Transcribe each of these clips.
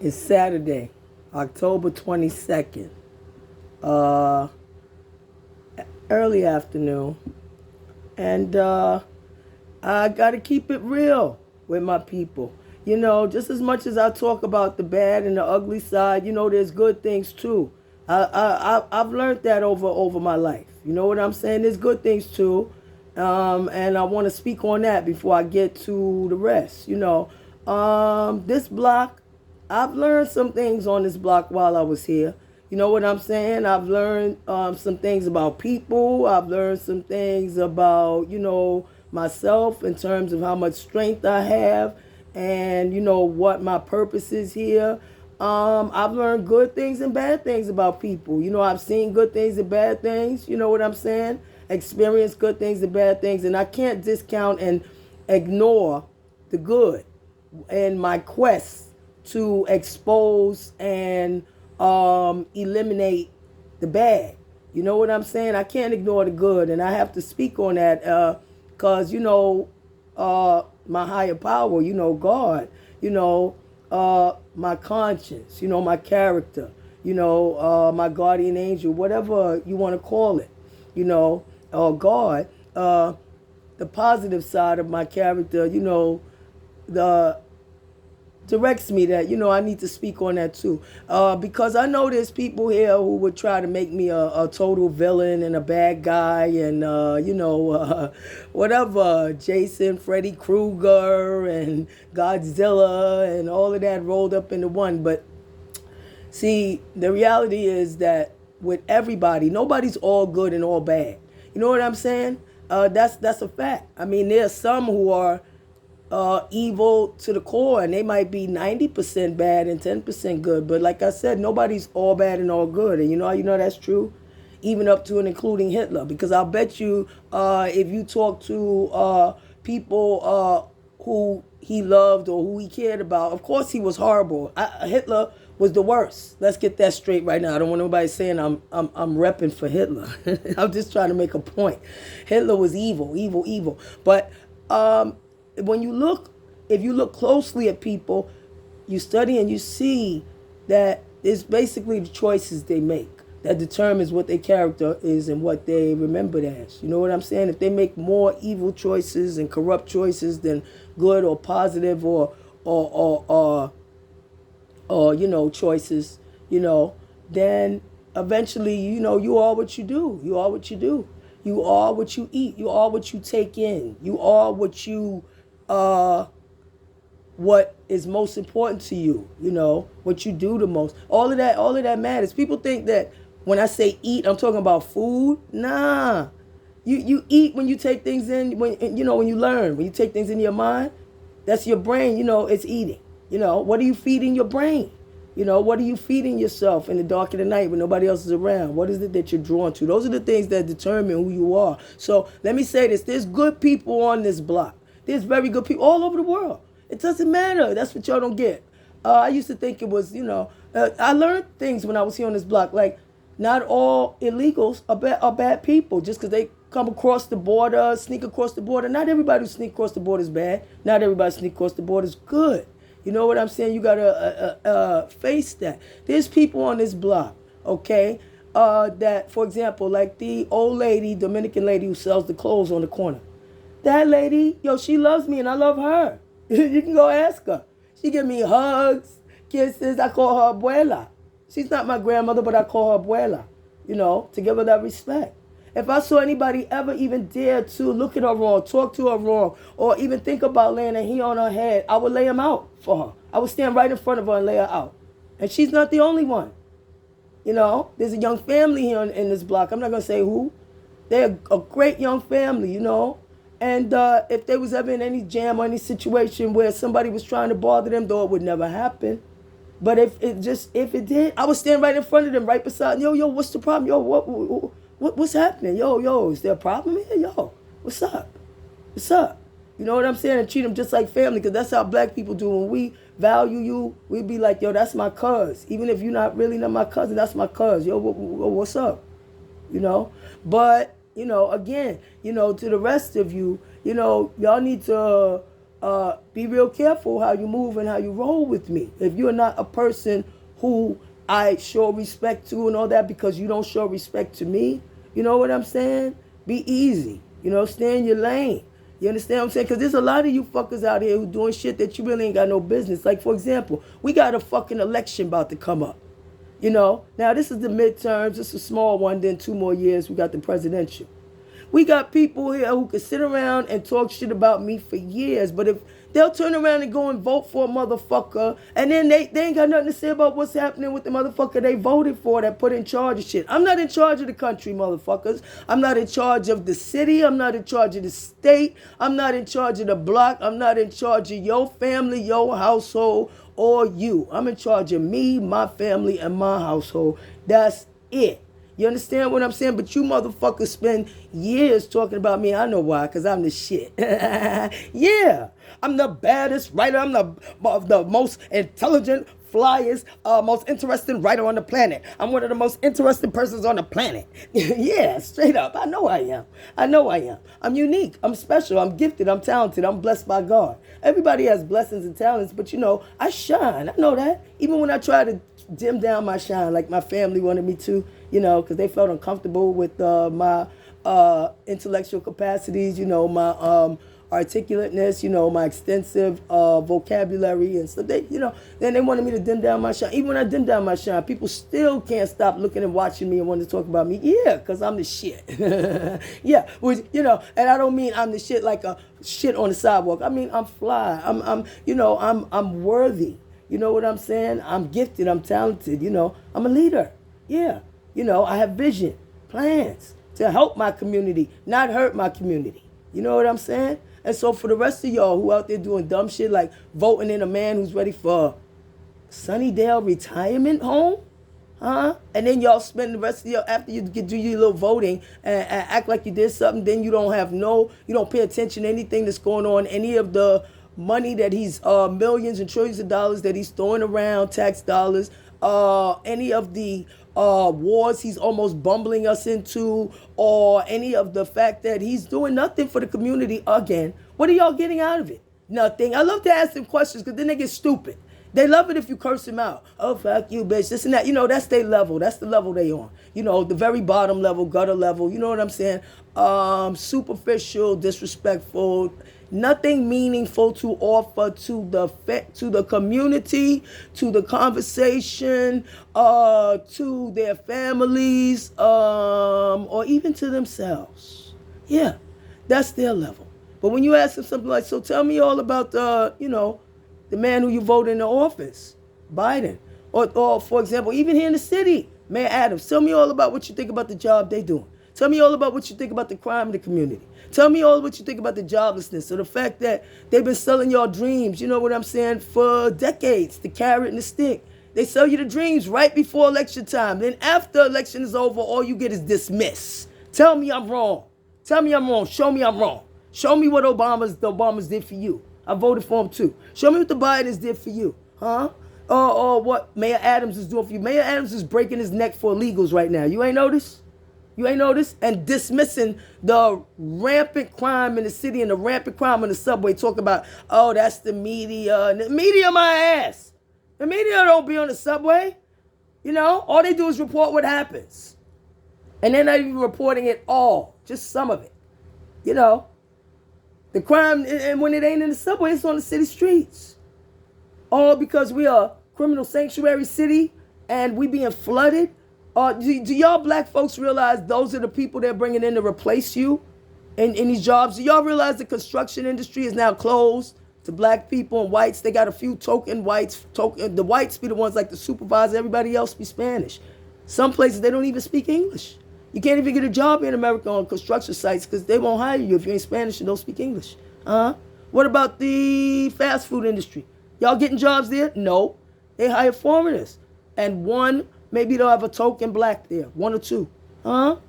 It's Saturday, October 22nd, uh, early afternoon. And I got to keep it real with my people. Just as much as I talk about the bad and the ugly side, there's good things too. I've learned that over my life. You know what I'm saying? There's good things too. And I want to speak on that before I get to the rest. This block, I've learned some things on this block while I was here. You know what I'm saying? I've learned some things about people. I've learned some things about, myself in terms of how much strength I have and, what my purpose is here. I've learned good things and bad things about people. I've seen good things and bad things. You know what I'm saying? Experienced good things and bad things. And I can't discount and ignore the good in my quest to expose and eliminate the bad. You know what I'm saying? I can't ignore the good, and I have to speak on that because, my higher power, God, my conscience, my character, my guardian angel, whatever you want to call it, God, the positive side of my character, the directs me that I need to speak on that too, because I know there's people here who would try to make me a total villain and a bad guy and whatever, Jason, Freddy Krueger, and Godzilla and all of that rolled up into one. But see, the reality is that with everybody, nobody's all good and all bad. You know what I'm saying? That's a fact. I mean, there's some who are evil to the core, and they might be 90% bad and 10% good. But like I said, nobody's all bad and all good. And you know that's true, even up to and including Hitler. Because I'll bet you, if you talk to people who he loved or who he cared about, of course he was horrible. Hitler was the worst. Let's get that straight right now. I don't want nobody saying I'm repping for Hitler. I'm just trying to make a point. Hitler was evil, evil, evil. But when if you look closely at people, you study and you see that it's basically the choices they make that determines what their character is and what they remembered as. You know what I'm saying? If they make more evil choices and corrupt choices than good or positive or choices, then eventually, you are what you do. You are what you do. You are what you eat. You are what you take in. You are what is most important to you, what you do the most. All of that matters. People think that when I say eat, I'm talking about food. Nah. You eat when you take things in, when you learn, when you take things into your mind, that's your brain, it's eating. What are you feeding your brain? What are you feeding yourself in the dark of the night when nobody else is around? What is it that you're drawn to? Those are the things that determine who you are. So let me say this. There's good people on this block. There's very good people all over the world. It doesn't matter. That's what y'all don't get. I used to think it was, I learned things when I was here on this block. Like, not all illegals are bad people just because they come across the border, sneak across the border. Not everybody who sneak across the border is bad. Not everybody who sneak across the border is good. You know what I'm saying? You got to face that. There's people on this block, okay, that, for example, like the old lady, Dominican lady who sells the clothes on the corner. That lady, she loves me and I love her. You can go ask her. She give me hugs, kisses. I call her abuela. She's not my grandmother, but I call her abuela, to give her that respect. If I saw anybody ever even dare to look at her wrong, talk to her wrong, or even think about laying a hand on her head, I would lay him out for her. I would stand right in front of her and lay her out. And she's not the only one. There's a young family here in this block. I'm not going to say who. They're a great young family, And if they was ever in any jam or any situation where somebody was trying to bother them, though it would never happen. But if it did, I would stand right in front of them, right beside, yo, what's the problem? Yo, what's happening? Yo, is there a problem here? Yo, what's up? What's up? You know what I'm saying? And treat them just like family, because that's how black people do. When we value you, we be like, yo, that's my cuz. Even if you're not really not my cousin, that's my cuz. Yo, what's up? But, again, to the rest of you, y'all need to be real careful how you move and how you roll with me. If you're not a person who I show respect to and all that because you don't show respect to me, you know what I'm saying? Be easy. You know, stay in your lane. You understand what I'm saying? Because there's a lot of you fuckers out here who doing shit that you really ain't got no business. Like, for example, we got a fucking election about to come up. You know? Now, this is the midterms. It's a small one. Then 2 more years, we got the presidential. We got people here who can sit around and talk shit about me for years, but if they'll turn around and go and vote for a motherfucker, and then they ain't got nothing to say about what's happening with the motherfucker they voted for that put in charge of shit. I'm not in charge of the country, motherfuckers. I'm not in charge of the city. I'm not in charge of the state. I'm not in charge of the block. I'm not in charge of your family, your household, or you. I'm in charge of me, my family, and my household. That's it. You understand what I'm saying? But you motherfuckers spend years talking about me. I know why, because I'm the shit. Yeah. I'm the baddest writer. I'm the most intelligent, flyest, most interesting writer on the planet. I'm one of the most interesting persons on the planet. Yeah, straight up. I know I am. I know I am. I'm unique. I'm special. I'm gifted. I'm talented. I'm blessed by God. Everybody has blessings and talents, but you know, I shine. I know that. Even when I try to dim down my shine, like my family wanted me to, you know, because they felt uncomfortable with my intellectual capacities, you know, my articulateness, you know, my extensive vocabulary and stuff. They, you know, then they wanted me to dim down my shine. Even when I dim down my shine, people still can't stop looking and watching me and wanting to talk about me. Yeah, because I'm the shit. Yeah, which, you know, and I don't mean I'm the shit like a shit on the sidewalk. I mean, I'm fly. I'm worthy. You know what I'm saying? I'm gifted. I'm talented. You know, I'm a leader. Yeah. You know, I have vision, plans to help my community, not hurt my community. You know what I'm saying? And so for the rest of y'all who out there doing dumb shit like voting in a man who's ready for Sunnydale retirement home, huh? And then y'all spend the rest of your, after you do your little voting and act like you did something, then you don't pay attention to anything that's going on, any of the money that he's, millions and trillions of dollars that he's throwing around, tax dollars, any of the wars he's almost bumbling us into, or any of the fact that he's doing nothing for the community again. What are y'all getting out of it? Nothing. I love to ask them questions because then they get stupid. They love it if you curse him out. Oh, fuck you, bitch, this and that. You know, that's their level. That's the level they on. You know, the very bottom level, gutter level. You know what I'm saying? Superficial, disrespectful, nothing meaningful to offer to the community, to the conversation, to their families, or even to themselves. Yeah, that's their level. But when you ask them something like, so tell me all about the man who you voted into office, Biden, or for example, even here in the city, Mayor Adams, tell me all about what you think about the job they doing. Tell me all about what you think about the crime in the community. Tell me all what you think about the joblessness or the fact that they've been selling y'all dreams, you know what I'm saying, for decades, the carrot and the stick. They sell you the dreams right before election time. Then after election is over, all you get is dismiss. Tell me I'm wrong. Tell me I'm wrong. Show me I'm wrong. Show me what the Obamas did for you. I voted for them too. Show me what the Bidens did for you. Huh? Or what Mayor Adams is doing for you. Mayor Adams is breaking his neck for illegals right now. You ain't noticed? You ain't noticed? And dismissing the rampant crime in the city and the rampant crime on the subway. Talk about, oh, that's the media. The media my ass. The media don't be on the subway. You know, all they do is report what happens. And they're not even reporting it all. Just some of it. You know. The crime, and when it ain't in the subway, it's on the city streets. All because we are a criminal sanctuary city and we being flooded. Do y'all black folks realize those are the people they're bringing in to replace you in these jobs? Do y'all realize the construction industry is now closed to black people and whites? They got a few token whites. The whites be the ones like the supervisor. Everybody else be Spanish. Some places they don't even speak English. You can't even get a job in America on construction sites because they won't hire you if you ain't Spanish and don't speak English. What about the fast food industry? Y'all getting jobs there? No. They hire foreigners. And maybe they'll have a token black there. 1 or 2. Are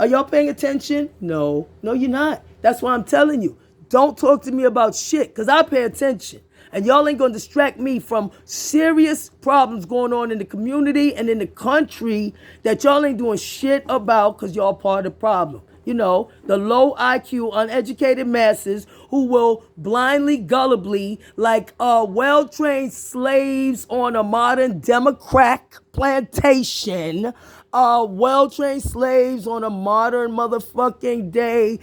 y'all paying attention? No. No, you're not. That's why I'm telling you. Don't talk to me about shit because I pay attention. And y'all ain't going to distract me from serious problems going on in the community and in the country that y'all ain't doing shit about because y'all part of the problem. the low IQ, uneducated masses who will blindly, gullibly, like well-trained slaves on a modern Democrat plantation, well-trained slaves on a modern motherfucking day.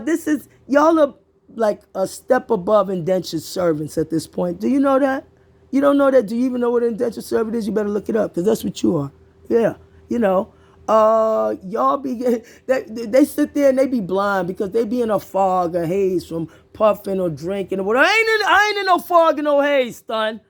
This is, y'all are like a step above indentured servants at this point. Do you know that? You don't know that? Do you even know what an indentured servant is? You better look it up, because that's what you are. Yeah, y'all be, they sit there and they be blind because they be in a fog or haze from puffing or drinking or whatever. I ain't in no fog and no haze, son.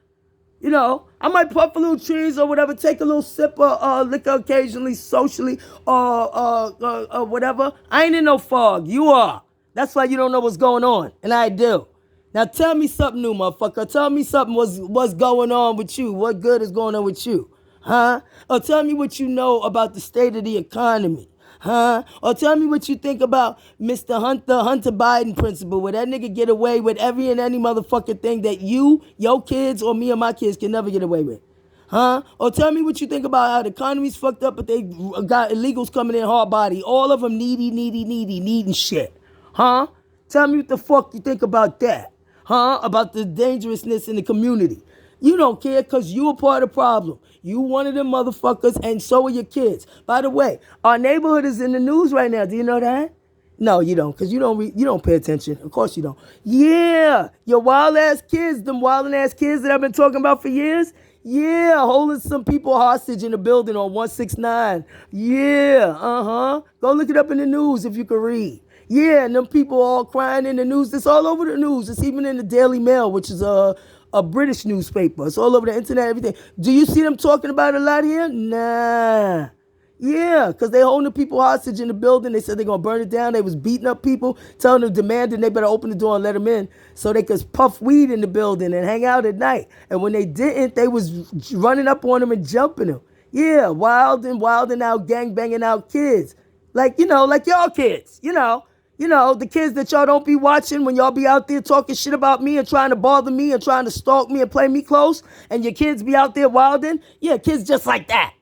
I might puff a little trees or whatever, take a little sip of liquor occasionally, socially, or whatever. I ain't in no fog. You are. That's why you don't know what's going on, and I do. Now tell me something new, motherfucker. Tell me something what's going on with you. What good is going on with you? Huh? Or tell me what you know about the state of the economy. Huh? Or tell me what you think about Mr. Hunter Biden principle, where that nigga get away with every and any motherfucking thing that you, your kids, or me or my kids can never get away with. Huh? Or tell me what you think about how the economy's fucked up, but they got illegals coming in hard body. All of them needing shit. Huh? Tell me what the fuck you think about that. Huh? About the dangerousness in the community. You don't care because you a part of the problem. You one of them motherfuckers, and so are your kids. By the way, our neighborhood is in the news right now. Do you know that? No, you don't, because you don't pay attention. Of course you don't. Yeah, your wild-ass kids, them wild-ass kids that I've been talking about for years. Yeah, holding some people hostage in the building on 169. Yeah, Go look it up in the news if you can read. Yeah, and them people all crying in the news. It's all over the news. It's even in the Daily Mail, which is a British newspaper. It's all over the internet, everything. Do you see them talking about it a lot here? Nah. Yeah, because they holding the people hostage in the building. They said they're going to burn it down. They was beating up people, telling them, demanding they better open the door and let them in so they could puff weed in the building and hang out at night. And when they didn't, they was running up on them and jumping them. Yeah, wilding out, gang banging out kids. Like y'all kids, the kids that y'all don't be watching when y'all be out there talking shit about me and trying to bother me and trying to stalk me and play me close, and your kids be out there wilding. Yeah, kids just like that.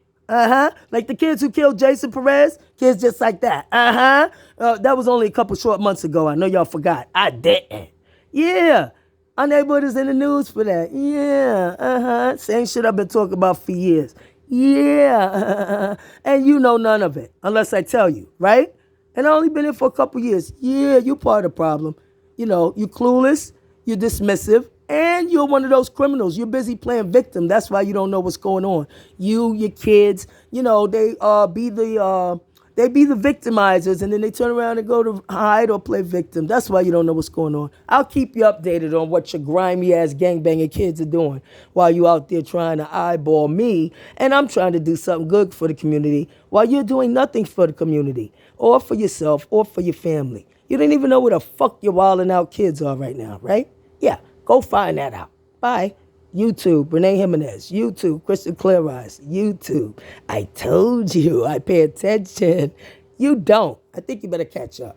Like the kids who killed Jason Perez, kids just like that. That was only a couple short months ago. I know y'all forgot. I didn't. Yeah. Our neighborhood is in the news for that. Yeah. Same shit I've been talking about for years. Yeah. And you know none of it unless I tell you, right? And I only been here for a couple years. Yeah, you're part of the problem. You clueless, you're dismissive, and you're one of those criminals. You're busy playing victim. That's why you don't know what's going on. You, your kids, they be the victimizers, and then they turn around and go to hide or play victim. That's why you don't know what's going on. I'll keep you updated on what your grimy ass gangbanging kids are doing while you out there trying to eyeball me, and I'm trying to do something good for the community while you're doing nothing for the community or for yourself or for your family. You don't even know where the fuck your wilding out kids are right now, right? Yeah, go find that out. Bye. YouTube, Renee Jimenez. YouTube, Crystal Clear Eyes. YouTube. I told you I pay attention. You don't. I think you better catch up.